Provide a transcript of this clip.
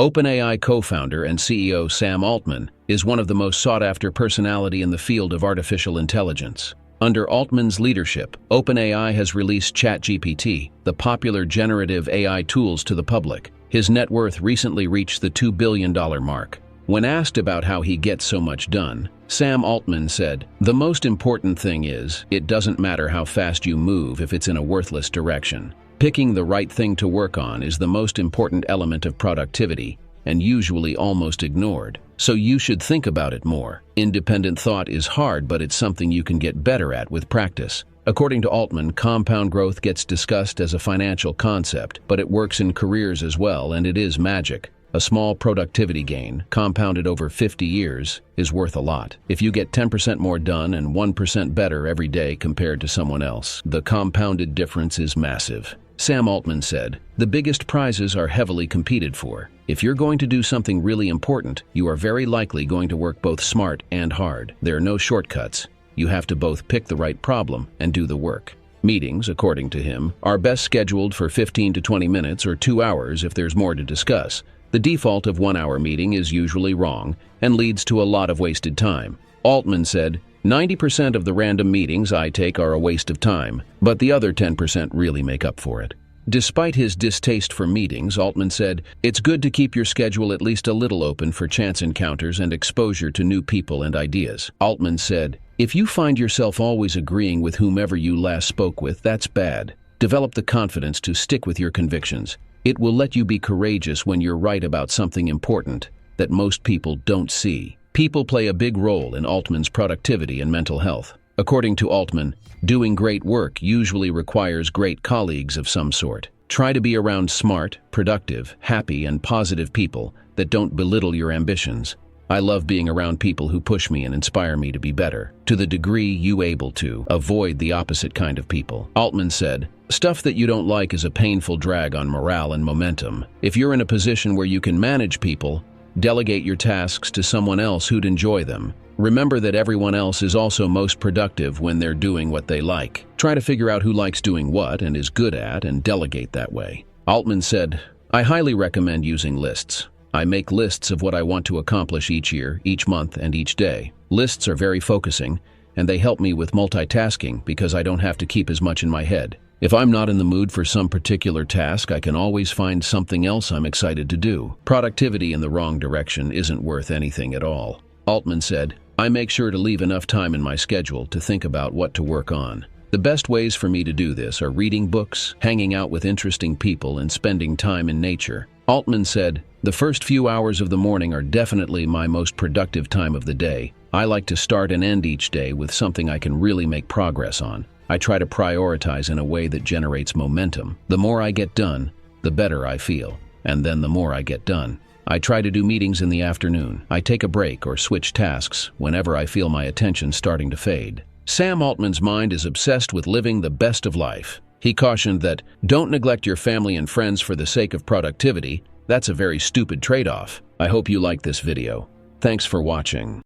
OpenAI co-founder and CEO Sam Altman is one of the most sought-after personality in the field of artificial intelligence. Under Altman's leadership, OpenAI has released ChatGPT, the popular generative AI tools, to the public. His net worth recently reached the $2 billion mark. When asked about how he gets so much done, Sam Altman said, "The most important thing is, it doesn't matter how fast you move if it's in a worthless direction. Picking the right thing to work on is the most important element of productivity, and usually almost ignored. So you should think about it more. Independent thought is hard, but it's something you can get better at with practice." According to Altman, compound growth gets discussed as a financial concept, but it works in careers as well, and it is magic. A small productivity gain, compounded over 50 years, is worth a lot. If you get 10% more done and 1% better every day compared to someone else, the compounded difference is massive. Sam Altman said, "The biggest prizes are heavily competed for. If you're going to do something really important, you are very likely going to work both smart and hard. There are no shortcuts. You have to both pick the right problem and do the work." Meetings, according to him, are best scheduled for 15 to 20 minutes or 2 hours if there's more to discuss. The default of 1-hour meeting is usually wrong and leads to a lot of wasted time. Altman said, 90% of the random meetings I take are a waste of time, but the other 10% really make up for it." Despite his distaste for meetings, Altman said, "It's good to keep your schedule at least a little open for chance encounters and exposure to new people and ideas." Altman said, "If you find yourself always agreeing with whomever you last spoke with, that's bad. Develop the confidence to stick with your convictions. It will let you be courageous when you're right about something important that most people don't see." People play a big role in Altman's productivity and mental health. According to Altman, doing great work usually requires great colleagues of some sort. Try to be around smart, productive, happy, and positive people that don't belittle your ambitions. "I love being around people who push me and inspire me to be better. To the degree you able to, avoid the opposite kind of people." Altman said, "Stuff that you don't like is a painful drag on morale and momentum. If you're in a position where you can manage people, delegate your tasks to someone else who'd enjoy them. Remember that everyone else is also most productive when they're doing what they like. Try to figure out who likes doing what and is good at and delegate that way." Altman said, "I highly recommend using lists. I make lists of what I want to accomplish each year, each month, and each day. Lists are very focusing, and they help me with multitasking because I don't have to keep as much in my head. If I'm not in the mood for some particular task, I can always find something else I'm excited to do. Productivity in the wrong direction isn't worth anything at all." Altman said, "I make sure to leave enough time in my schedule to think about what to work on. The best ways for me to do this are reading books, hanging out with interesting people, and spending time in nature." Altman said, "The first few hours of the morning are definitely my most productive time of the day. I like to start and end each day with something I can really make progress on. I try to prioritize in a way that generates momentum. The more I get done, the better I feel, and then the more I get done. I try to do meetings in the afternoon. I take a break or switch tasks whenever I feel my attention starting to fade." Sam Altman's mind is obsessed with living the best of life. He cautioned that, "Don't neglect your family and friends for the sake of productivity. That's a very stupid trade-off." I hope you liked this video. Thanks for watching.